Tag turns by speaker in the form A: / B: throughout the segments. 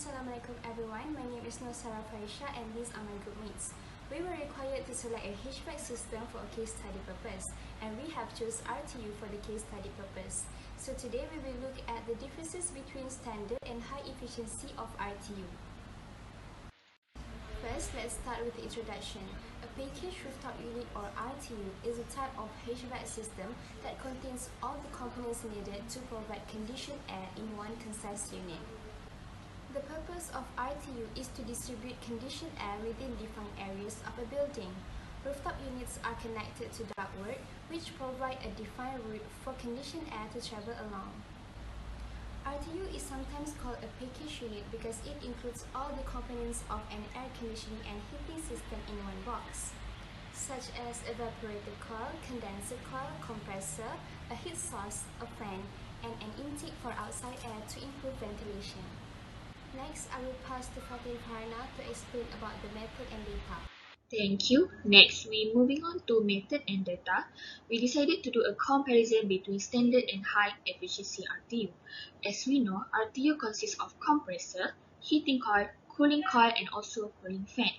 A: Assalamualaikum everyone, my name is Rooftop and these are my group mates. We were required to select a HVAC system for a case study purpose, and we have chosen RTU for the case study purpose. So today we will look at the differences between standard and high efficiency of RTU. First, let's start with the introduction. A package rooftop unit or RTU is a type of HVAC system that contains all the components needed to provide conditioned air in one concise unit. The purpose of RTU is to distribute conditioned air within defined areas of a building. Rooftop units are connected to ductwork, which provide a defined route for conditioned air to travel along. RTU is sometimes called a package unit because it includes all the components of an air conditioning and heating system in one box, such as evaporator coil, condenser coil, compressor, a heat source, a fan, and an intake for outside air to improve ventilation. Next, I will pass to Fatin Farna to explain about the method and data.
B: Thank you. Next, we're moving on to method and data. We decided to do a comparison between standard and high efficiency RTU. As we know, RTU consists of compressor, heating coil, cooling coil, and also cooling fan.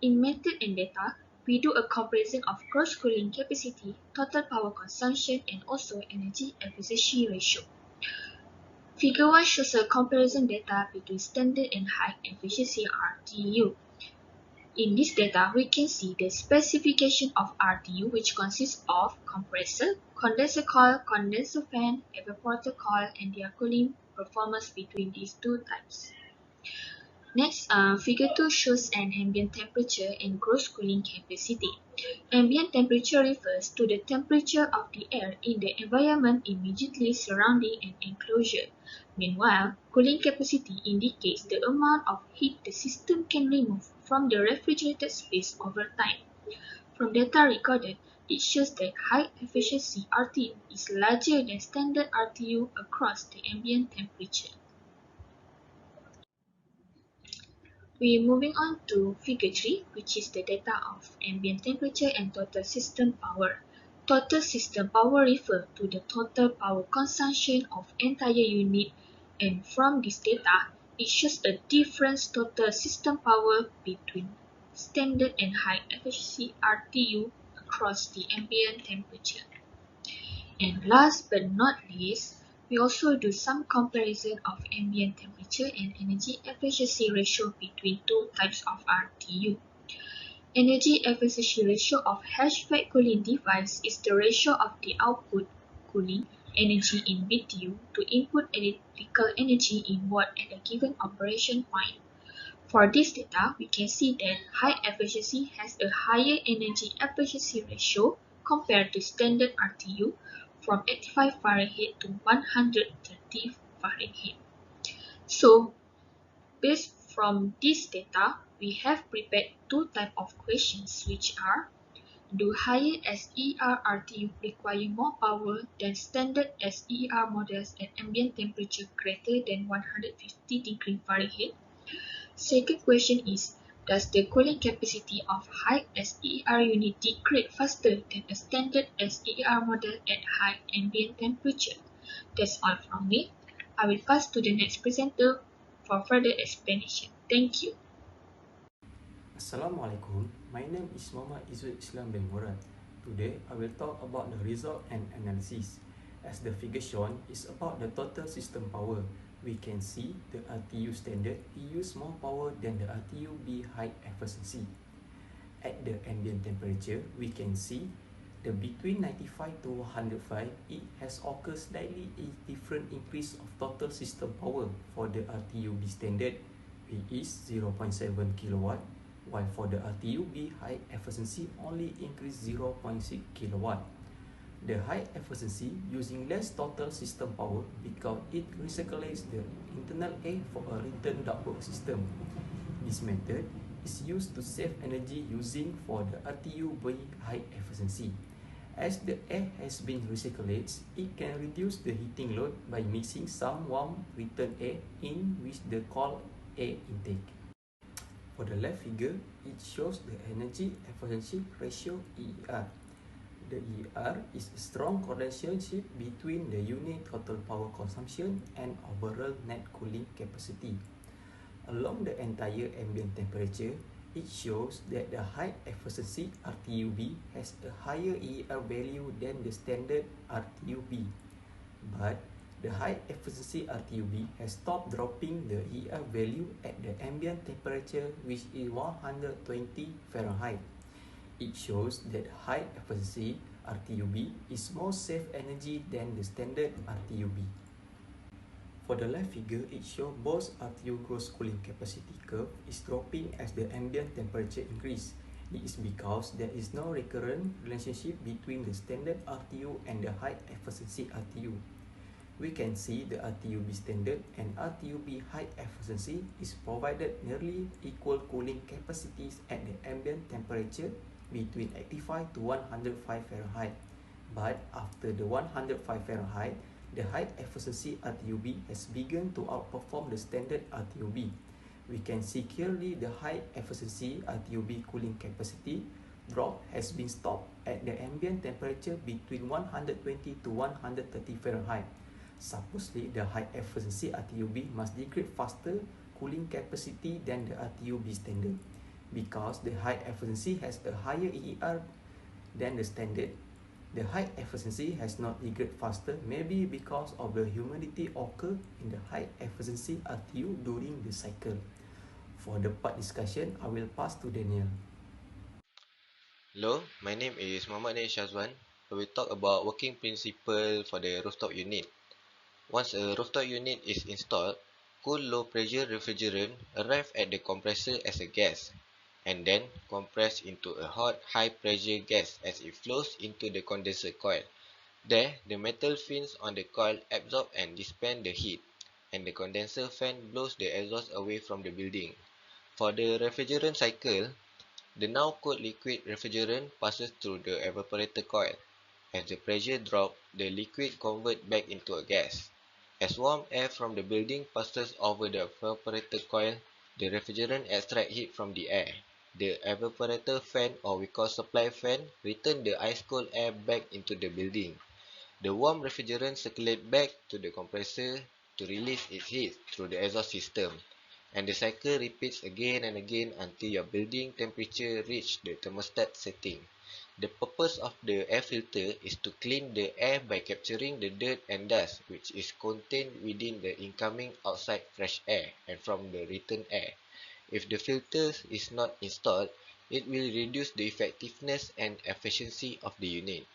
B: In method and data, we do a comparison of gross cooling capacity, total power consumption, and also energy efficiency ratio. Figure 1 shows a comparison data between standard and high efficiency RTU. In this data, we can see the specification of RTU, which consists of compressor, condenser coil, condenser fan, evaporator coil, and their cooling performance between these two types. Next, figure 2 shows an ambient temperature and gross cooling capacity. Ambient temperature refers to the temperature of the air in the environment immediately surrounding an enclosure. Meanwhile, cooling capacity indicates the amount of heat the system can remove from the refrigerated space over time. From data recorded, it shows that high efficiency RTU is larger than standard RTU across the ambient temperature. We're moving on to figure 3, which is the data of ambient temperature and total system power. Total system power refers to the total power consumption of entire unit, and from this data, it shows a difference total system power between standard and high efficiency RTU across the ambient temperature. And last but not least, we also do some comparison of ambient temperature and energy efficiency ratio between two types of RTU. Energy efficiency ratio of HVAC cooling device is the ratio of the output cooling energy in BTU to input electrical energy in watt at a given operation point. For this data, we can see that high efficiency has a higher energy efficiency ratio compared to standard RTU, from 85 Fahrenheit to 130 Fahrenheit. So, based from this data, we have prepared two types of questions, which are: do higher SER RTU require more power than standard SER models at ambient temperature greater than 150 degrees Fahrenheit? Second question is, does the cooling capacity of high SER unit degrade faster than a standard SER model at high ambient temperature? That's all from me. I will pass to the next presenter for further explanation. Thank you.
C: Assalamualaikum, my name is Muhammad Izul Islam bin Murad. Today, I will talk about the result and analysis. As the figure shown is about the total system power. We can see the RTU standard use more power than the RTU B high efficiency. At the ambient temperature, we can see the between 95 to 105, it has occurred slightly a different increase of total system power for the RTU B standard, which is 0.7 kilowatt, while for the RTU B high efficiency only increase 0.6 kilowatt. The high efficiency using less total system power because it recirculates the internal air for a return ductwork system. This method is used to save energy using for the RTU B high efficiency. As the air has been recirculated, it can reduce the heating load by mixing some warm return air in with the cold air intake. For the left figure, it shows the energy efficiency ratio EER. The ER is a strong relationship between the unit total power consumption and overall net cooling capacity. Along the entire ambient temperature, it shows that the high efficiency RTUV has a higher EER value than the standard RTUV. But the high efficiency RTUV has stopped dropping the EER value at the ambient temperature, which is 120 Fahrenheit. It shows that high efficiency RTUV is more safe energy than the standard RTUV. For the left figure, it shows both RTU gross cooling capacity curve is dropping as the ambient temperature increase. It is because there is no recurrent relationship between the standard RTU and the high efficiency RTU. We can see the RTUB standard and RTUB high efficiency is provided nearly equal cooling capacities at the ambient temperature between 85 to 105 Fahrenheit. But after the 105 Fahrenheit, the high efficiency RTUB has begun to outperform the standard RTUB. We can see clearly the high efficiency RTUB cooling capacity drop has been stopped at the ambient temperature between 120 to 130 Fahrenheit. Supposedly, the high efficiency RTUB must degrade faster cooling capacity than the RTUB standard. Because the high efficiency has a higher EER than the standard, the high efficiency has not degraded faster, maybe because of the humidity occur in the high efficiency RTU during the cycle. For the part discussion, I will pass to Daniel.
D: Hello, my name is Muhammad Shazwan. I will talk about working principle for the rooftop unit. Once a rooftop unit is installed, cool low pressure refrigerant arrive at the compressor as a gas and then compress into a hot high pressure gas as it flows into the condenser coil. There, the metal fins on the coil absorb and dispense the heat, and the condenser fan blows the exhaust away from the building. For the refrigerant cycle, the now cooled liquid refrigerant passes through the evaporator coil. As the pressure drops, the liquid converts back into a gas. As warm air from the building passes over the evaporator coil, the refrigerant extracts heat from the air. The evaporator fan, or we call supply fan, returns the ice cold air back into the building. The warm refrigerant circulates back to the compressor to release its heat through the exhaust system. And the cycle repeats again and again until your building temperature reaches the thermostat setting. The purpose of the air filter is to clean the air by capturing the dirt and dust which is contained within the incoming outside fresh air and from the return air. If the filter is not installed, it will reduce the effectiveness and efficiency of the unit.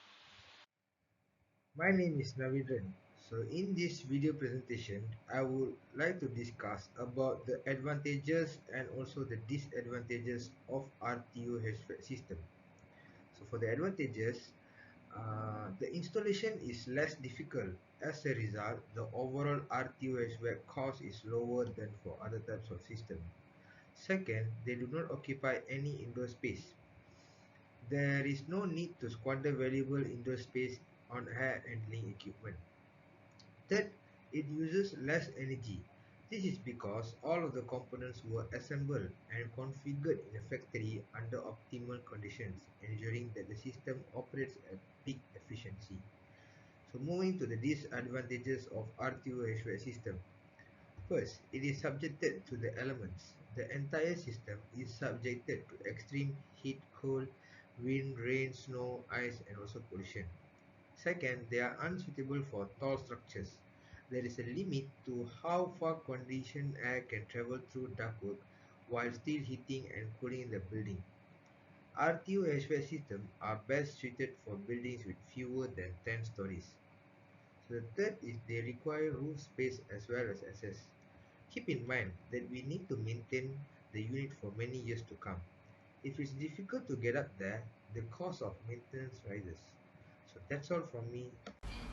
E: My name is Navidran. So in this video presentation, I would like to discuss about the advantages and also the disadvantages of RTU HVAC system. So for the advantages, the installation is less difficult. As a result, the overall RTU HVAC cost is lower than for other types of system. Second, they do not occupy any indoor space. There is no need to squander valuable indoor space on air handling equipment. Third, it uses less energy. This is because all of the components were assembled and configured in a factory under optimal conditions, ensuring that the system operates at peak efficiency. So moving to the disadvantages of RTU HVAC system. First, it is subjected to the elements. The entire system is subjected to extreme heat, cold, wind, rain, snow, ice, and also pollution. Second, they are unsuitable for tall structures. There is a limit to how far conditioned air can travel through ductwork while still heating and cooling the building. RTU HVAC systems are best suited for buildings with fewer than 10 stories. So the third is they require roof space as well as access. Keep in mind that we need to maintain the unit for many years to come. If it's difficult to get up there, the cost of maintenance rises. So that's all from me.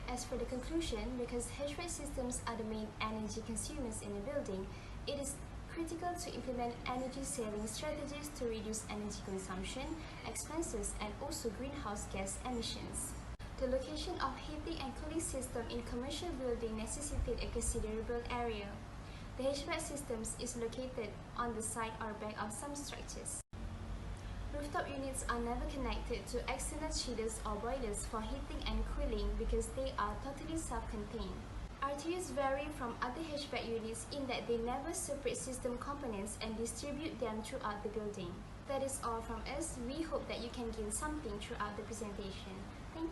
A: As for the conclusion, because HVAC systems are the main energy consumers in a building, it is critical to implement energy-saving strategies to reduce energy consumption, expenses, and also greenhouse gas emissions. The location of heating and cooling system in commercial building necessitated a considerable area. The HVAC systems is located on the side or back of some structures. Rooftop units are never connected to external chillers or boilers for heating and cooling because they are totally self-contained. RTUs vary from other HVAC units in that they never separate system components and distribute them throughout the building. That is all from us. We hope that you can gain something throughout the presentation. Thank you.